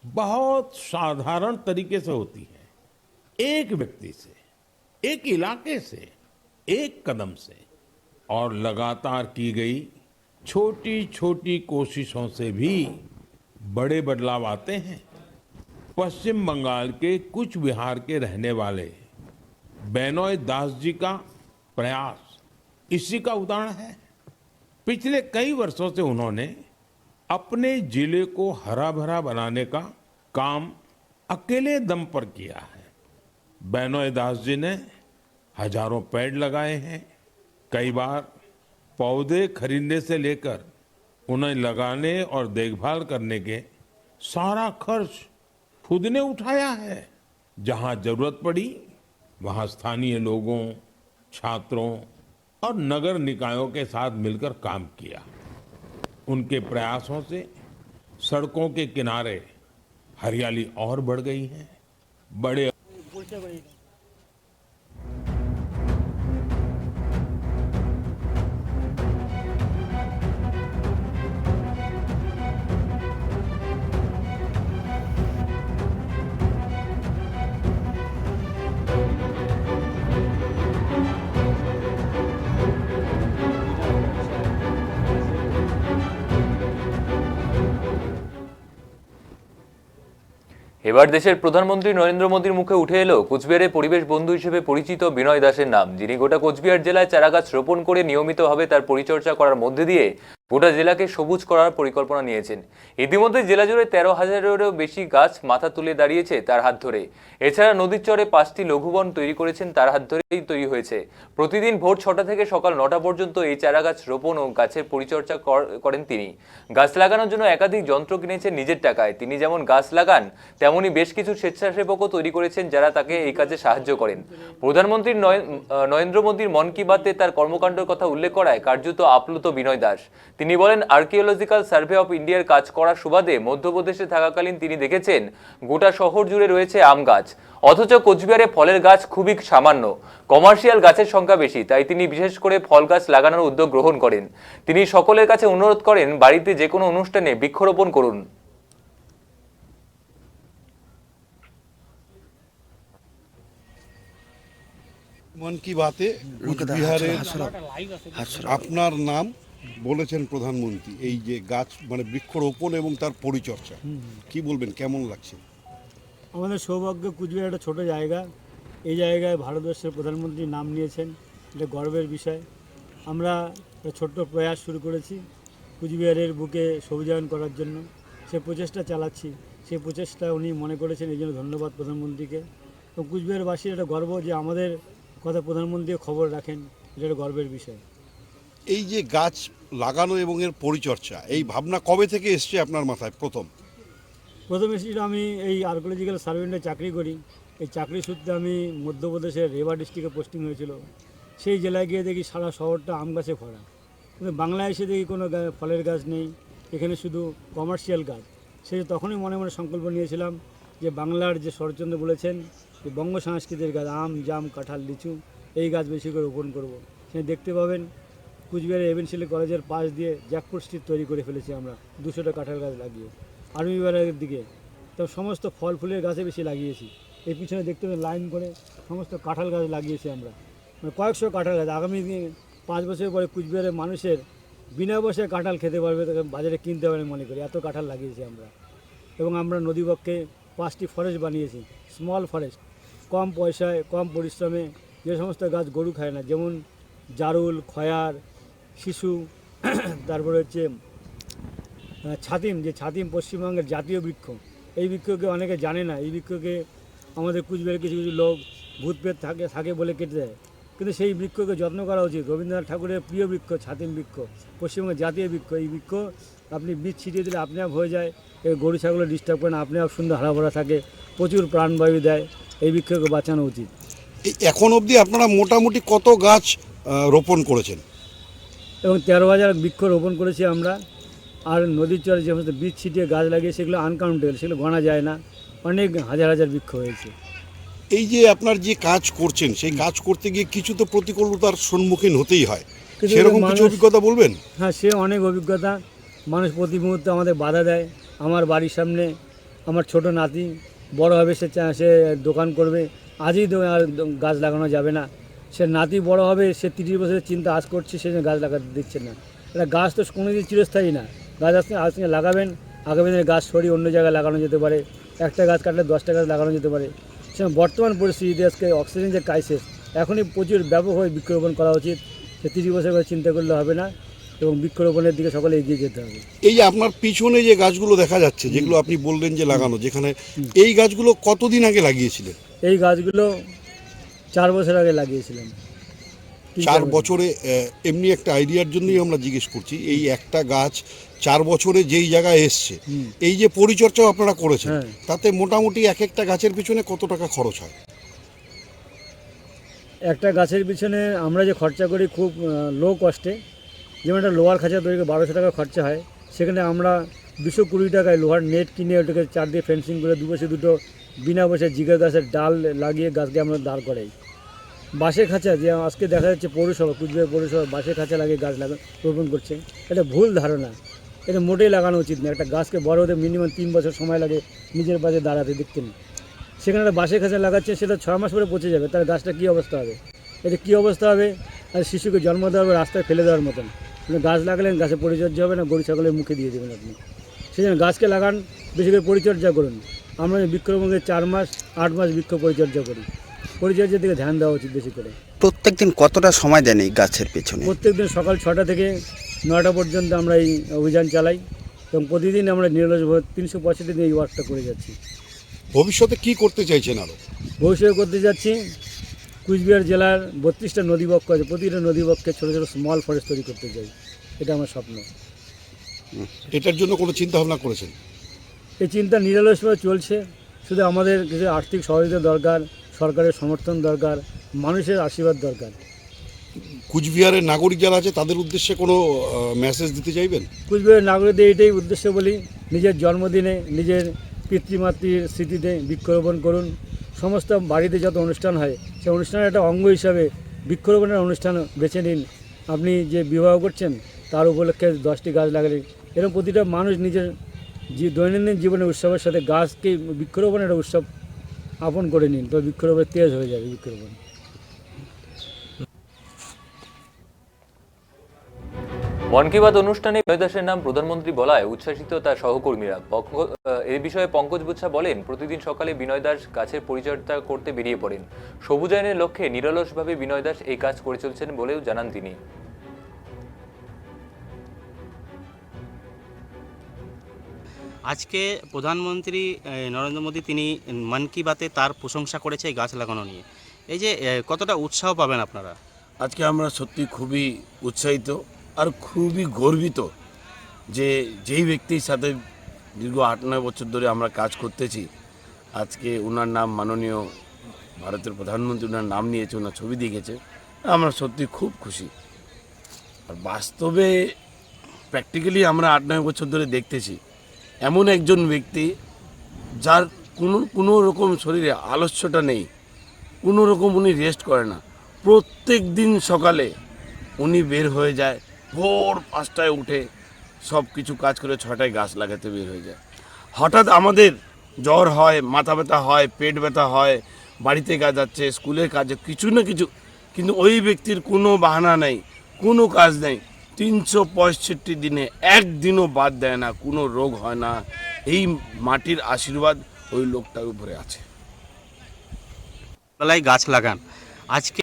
बहुत साधारण तरीके से होती है, एक व्यक्ति से, एक इलाके से, एक कदम से। और लगातार की गई छोटी छोटी कोशिशों से भी बड़े बदलाव आते हैं। पश्चिम बंगाल के कुछ बिहार के रहने वाले बेनोय दास जी का प्रयास इसी का उदाहरण है। पिछले कई वर्षों से उन्होंने अपने जिले को हरा भरा बनाने का काम अकेले दम पर किया है। बेनोय दास जी ने हजारों पेड़ लगाए हैं। कई बार पौधे खरीदने से लेकर उन्हें लगाने और देखभाल करने के सारा खर्च खुद ने उठाया है। जहां जरूरत पड़ी वहां स्थानीय लोगों, छात्रों और नगर निकायों के साथ मिलकर काम किया। उनके प्रयासों से सड़कों के किनारे हरियाली और बढ़ गई है। बड़े এবার দেশের প্রধানমন্ত্রী নরেন্দ্র মোদীর মুখে উঠে এলো কোচবিহারের পরিবেশ বন্ধু হিসেবে পরিচিত বিনয় দাসের নাম, যিনি গোটা কোচবিহার জেলায় চারাগাছ রোপণ করে নিয়মিতভাবে তার পরিচর্যা করার মধ্যে দিয়ে গোটা জেলাকে সবুজ করার পরিকল্পনা নিয়েছেন। ইতিমধ্যে জেলা জুড়ে 13,000-এরও বেশি গাছ মাথা তুলে দাঁড়িয়েছে তার হাত ধরে। এছাড়া নদীর চরে 5টি লঘুবন তৈরি করেছেন তার হাত ধরেই তৈরি হয়েছে। প্রতিদিন ভোর 6টা থেকে সকাল 9টা পর্যন্ত এই চারাগাছ রোপণ ও গাছের পরিচর্যা করেন তিনি। গাছ লাগানোর জন্য একাধিক যন্ত্র কিনেছেন নিজের টাকায়। তিনি যেমন গাছ লাগান তেমনি বেশ কিছু স্বেচ্ছাসেবকও তৈরি করেছেন যারা তাকে এই কাজে সাহায্য করেন। প্রধানমন্ত্রী নরেন্দ্র মোদীর মন কি বাতে তার কর্মকাণ্ডের কথা উল্লেখ করায় কার্যত আপ্লুত বিনয় দাস। তিনি বলেন, আর্কিওলজিক্যাল সার্ভে অফ ইন্ডিয়ার কাজ করার সুবাদে মধ্যপ্রদেশে থাকাকালীন তিনি দেখেছেন গোটা শহর জুড়ে রয়েছে আম গাছ, অথচ কোচবিহারে ফলের গাছ খুবই সামান্য। কমার্শিয়াল গাছের সংখ্যা বেশি, তাই তিনি বিশেষ করে ফল গাছ লাগানোর উদ্যোগ গ্রহণ করেন। তিনি সকলের কাছে অনুরোধ করেন, বাড়িতে যে কোনো অনুষ্ঠানে বৃক্ষরোপণ করুন। মন কি বাতে কোচবিহারের আপনার নাম বলেছেন প্রধানমন্ত্রী, এই যে গাছ মানে বৃক্ষরোপণ এবং তার পরিচর্যা, কি বলবেন, কেমন লাগছে? আমাদের সৌভাগ্য, কুচবিহার একটা ছোটো জায়গা, এই জায়গায় ভারতবর্ষের প্রধানমন্ত্রী নাম নিয়েছেন, এটা গর্বের বিষয়। আমরা একটা ছোট্ট প্রয়াস শুরু করেছি কুচবিহারের বুকে সবুজায়ন করার জন্য, সে প্রচেষ্টা চালাচ্ছি। সেই প্রচেষ্টা উনি মনে করেছেন, এই জন্য ধন্যবাদ প্রধানমন্ত্রীকে। এবং কুচবিহারবাসীর একটা গর্ব যে আমাদের কথা প্রধানমন্ত্রী খবর রাখেন, এটা একটা গর্বের বিষয়। এই যে গাছ লাগানো এবং এর পরিচর্যা, এই ভাবনা কবে থেকে এসছে আপনার মাথায়? প্রথম এসেছিল, আমি এই আর্কিওলজিক্যাল সার্ভেন্টে চাকরি করি। এই চাকরি সূত্রে আমি মধ্যপ্রদেশের রেবা ডিস্ট্রিক্টে পোস্টিং হয়েছিল। সেই জেলায় গিয়ে দেখি সারা শহরটা আম গাছে ভরা, কিন্তু বাংলায় এসে দেখি কোনো ফলের গাছ নেই, এখানে শুধু কমার্শিয়াল গাছ। সেই তখনই মনে মনে সংকল্প নিয়েছিলাম যে বাংলার যে শরৎচন্দ্র বলেছেন যে বঙ্গ সংস্কৃতির গাছ আম, জাম, কাঁঠাল, লিচু, এই গাছ বেশি করে রোপণ করব। সে দেখতে পাবেন কুচবিহারের এভিনশিলি কলেজের পাশ দিয়ে জ্যাকফ্রুট স্ট্রিট তৈরি করে ফেলেছি আমরা 200টা কাঁঠাল গাছ লাগিয়ে। আর্মি বাজারের দিকে তো সমস্ত ফল ফুলের গাছে বেশি লাগিয়েছি। এই পিছনে দেখতে পাবেন লাইন করে সমস্ত কাঁঠাল গাছ লাগিয়েছি আমরা, মানে কয়েকশো কাঁঠাল গাছ। আগামী দিনে 5 বছর পরে কুচবিহারের মানুষের বিনা পয়সায় কাঁঠাল খেতে পারবে, তাকে বাজারে কিনতে পারবে মনে করি, এত কাঁঠাল লাগিয়েছি আমরা। এবং আমরা নদীপক্ষে 5টি ফরেস্ট বানিয়েছি, স্মল ফরেস্ট, কম পয়সায় কম পরিশ্রমে, যে সমস্ত গাছ গরু খায় না, যেমন জারুল, খয়ার, শিশু, তারপরে হচ্ছে ছাতিম, যে ছাতিম পশ্চিমবঙ্গের জাতীয় বৃক্ষ। এই বৃক্ষকে অনেকে জানে না, এই বৃক্ষকে আমাদের কুচবিহারের কিছু কিছু লোক ভূতপ্রেত থাকে বলে কেটে দেয়, কিন্তু সেই বৃক্ষকে যত্ন করা উচিত। রবীন্দ্রনাথ ঠাকুরের প্রিয় বৃক্ষ ছাতিম বৃক্ষ, পশ্চিমবঙ্গের জাতীয় বৃক্ষ। এই বৃক্ষ আপনি বীজ ছিটিয়ে দিলে আপনি আপ হয়ে যায়, গরু ছাগলে ডিস্টার্ব করে না, আপনি আপ সুন্দর হারাভরা থাকে, প্রচুর প্রাণবায়ু দেয়। এই বৃক্ষকে বাঁচানো উচিত। এই এখন অবধি আপনারা মোটামুটি কত গাছ রোপণ করেছেন? এবং 13,000 বৃক্ষ রোপণ করেছি আমরা। আর নদীর চরে যে সমস্ত বীজ ছিটিয়ে গাছ লাগিয়ে সেগুলো আনকাউন্টেবল, সেগুলো গণা যায় না, অনেক হাজার হাজার বৃক্ষ হয়েছে। এই যে আপনার যে কাজ করছেন, সেই কাজ করতে গিয়ে কিছু তো প্রতিকূলতার সম্মুখীন হতেই হয়, সেরকম কিছু অভিজ্ঞতা বলবেন? হ্যাঁ, সে অনেক অভিজ্ঞতা। মানুষ প্রতি মুহূর্তে আমাদের বাধা দেয়। আমার বাড়ির সামনে আমার ছোট নাতি বড় হবে, সে দোকান করবে, আজই আর গাছ লাগানো যাবে না। সে নাতি বড় হবে, সে 30 বছরের চিন্তা আজ করছে, সে গাছ লাগাতে দিচ্ছে না। এটা গাছ তো কোনোদিন চিরস্থায়ী না, গাছ আজকে লাগাবেন, আগামী দিনে গাছ সরিয়ে অন্য জায়গায় লাগানো যেতে পারে, একটা গাছ কাটলে 10টা গাছ লাগানো যেতে পারে। সে বর্তমান পরিস্থিতিতে আজকে অক্সিজেন যে ক্রাইসিস, এখনই প্রচুর ব্যাপকভাবে বৃক্ষরোপণ করা উচিত। সে 30 বছর করে চিন্তা করলে হবে না, এবং বৃক্ষরোপণের দিকে সকলে এগিয়ে যেতে হবে। এই যে আপনার পিছনে যে গাছগুলো দেখা যাচ্ছে, যেগুলো আপনি বললেন যে লাগানো, যেখানে এই গাছগুলো কতদিন আগে লাগিয়েছিলেন? এই গাছগুলো 4 বছর আগে লাগিয়েছিলাম। 4 বছরে এমনি একটা আইডিয়ার জন্যই আমরা জিজ্ঞেস করছি, এই একটা গাছ 4 বছরে যেই জায়গায় এসছে, এই যে পরিচর্যা আপনারা করেছেন, হ্যাঁ। তাতে মোটামুটি এক একটা গাছের পিছনে কত টাকা খরচ হয়? একটা গাছের পিছনে আমরা যে খরচা করি খুব লো কস্টে, যেমন একটা লোহার খাঁচা তৈরি 1200 টাকা খরচা হয়, সেখানে আমরা 220 টাকায় লোহার নেট কিনে ওটাকে চারদিকে ফেন্সিং করে দুপাশে দুটো বিনা বসে জিগা গাছের ডাল লাগিয়ে গাছকে আমরা দাঁড় করাই। বাঁশের খাঁচা, যে আজকে দেখা যাচ্ছে পৌরসভা, কুচবিহার পৌরসভা বাঁশের খাঁচা লাগিয়ে গাছ রোপণ করছে, এটা ভুল ধারণা। এটা মোটেই লাগানো উচিত না। একটা গাছকে বড় হতে মিনিমাম 3 বছর সময় লাগে নিজের পাশে দাঁড়াতে, দেখতেন। সেখানে একটা বাঁশের খাঁচা লাগাচ্ছে, সেটা 6 মাস পরে পচে যাবে, তার গাছটা কী অবস্থা হবে? এটা কী অবস্থা হবে? আর শিশুকে জন্ম দেওয়ার পর রাস্তায় ফেলে দেওয়ার মতন। আপনি গাছ লাগালেন, গাছের পরিচর্যা হবে না, গরু ছাগলের মুখে দিয়ে দেবেন আপনি। সেই জন্য গাছকে লাগান, বেশি করে পরিচর্যা করুন। আমরা বৃক্ষরোপণে 4 মাস 8 মাস বৃক্ষ পরিচর্যা করি, পরিচর্যার দিকে ধ্যান দেওয়া উচিত বেশি করে। প্রত্যেক দিন কতটা সময় দেন এই গাছের পেছনে? প্রত্যেকদিন সকাল 6টা থেকে 9টা পর্যন্ত আমরা এই অভিযান চালাই, এবং প্রতিদিন আমরা নিরলসভাবে 365 দিন এই ওয়ার্কটা করে যাচ্ছি। ভবিষ্যতে কি করতে চাইছেন আরো? ভবিষ্যতে করতে যাচ্ছি, কুচবিহার জেলার 32টা নদীবক্ষ আছে, প্রতিটা নদীবক্ষে ছোটো ছোটো স্মল ফরেস্ট তৈরি করতে চাই, এটা আমার স্বপ্ন। এটার জন্য কোনো চিন্তা ভাবনা করেছেন? এই চিন্তা নিরলসভাবে চলছে, শুধু আমাদের কিছু আর্থিক সহযোগিতা দরকার, সরকারের সমর্থন দরকার, মানুষের আশীর্বাদ দরকার। কুচবিহারের নাগরিক যারা আছে তাদের উদ্দেশ্যে কোনো মেসেজ দিতে চাইবেন? কুচবিহারের নাগরিকদের এটাই উদ্দেশ্য বলি, নিজের জন্মদিনে নিজের পিতৃমাতৃর স্মৃতিতে বৃক্ষরোপণ করুন। সমস্ত বাড়িতে যত অনুষ্ঠান হয়, সেই অনুষ্ঠানের একটা অঙ্গ হিসাবে বৃক্ষরোপণের অনুষ্ঠান বেছে নিন। আপনি যে বিবাহ করছেন তার উপলক্ষে 10টি গাছ লাগালেন, এরকম প্রতিটা মানুষ নিজের দৈনন্দিন জীবনের উৎসবের সাথে গাছকে বৃক্ষরোপণের উৎসব আপন করে নিন, তো বৃক্ষরোপণ তেজ হয়ে যাবে বৃক্ষরোপণ। মন কি বাত অনুষ্ঠানে বিনয় দাসের নাম প্রধানমন্ত্রী বলায় উচ্ছ্বাসিত তার সহকর্মীরা। এই বিষয়ে পঙ্কজ বুচ্ছা বলেন, প্রতিদিন সকালে বিনয় দাস গাছের পরিচর্যা করতে বেরিয়ে পড়েন। সবুজায়নের লক্ষ্যে নিরলসভাবে বিনয় দাস এই কাজ করে চলছেন বলেও জানান তিনি। আজকে প্রধানমন্ত্রী নরেন্দ্র মোদী তিনি মন কি বাতে তার প্রশংসা করেছে এই গাছ লাগানো নিয়ে। এই যে কতটা উৎসাহ পাবেন আপনারা? আজকে আমরা সত্যি খুবই উৎসাহিত আর খুবই গর্বিত যে যেই ব্যক্তির সাথে দীর্ঘ 8-9 বছর ধরে আমরা কাজ করতেছি, আজকে ওনার নাম মাননীয় ভারতের প্রধানমন্ত্রী ওনার নাম নিয়েছে, ওনার ছবি দেখেছে, আমরা সত্যি খুব খুশি। আর বাস্তবে প্র্যাকটিক্যালি আমরা 8-9 বছর ধরে দেখতেছি এমন একজন ব্যক্তি যার কোনো রকম শরীরে আলস্যটা নেই, কোনো রকম উনি রেস্ট করে না। প্রত্যেক দিন সকালে উনি বের হয়ে যায়, ভোর 5টায় উঠে সব কিছু কাজ করে 6টায় গাছ লাগাতে বের হয়ে যায়। হঠাৎ আমাদের জ্বর হয়, মাথা ব্যথা হয়, পেট ব্যথা হয়, বাড়িতে কাজ আছে, স্কুলের কাজে কিছু না কিছু, কিন্তু ওই ব্যক্তির কোনো বাহানা নেই, কোনো কাজ নেই। 365 দিনে একদিনও বাদ দেয় না, কোনো রোগ হয় না। এই মাটির আশীর্বাদ ওই লোকটার উপরে আছে। বেলায় গাছ লাগান, আজকে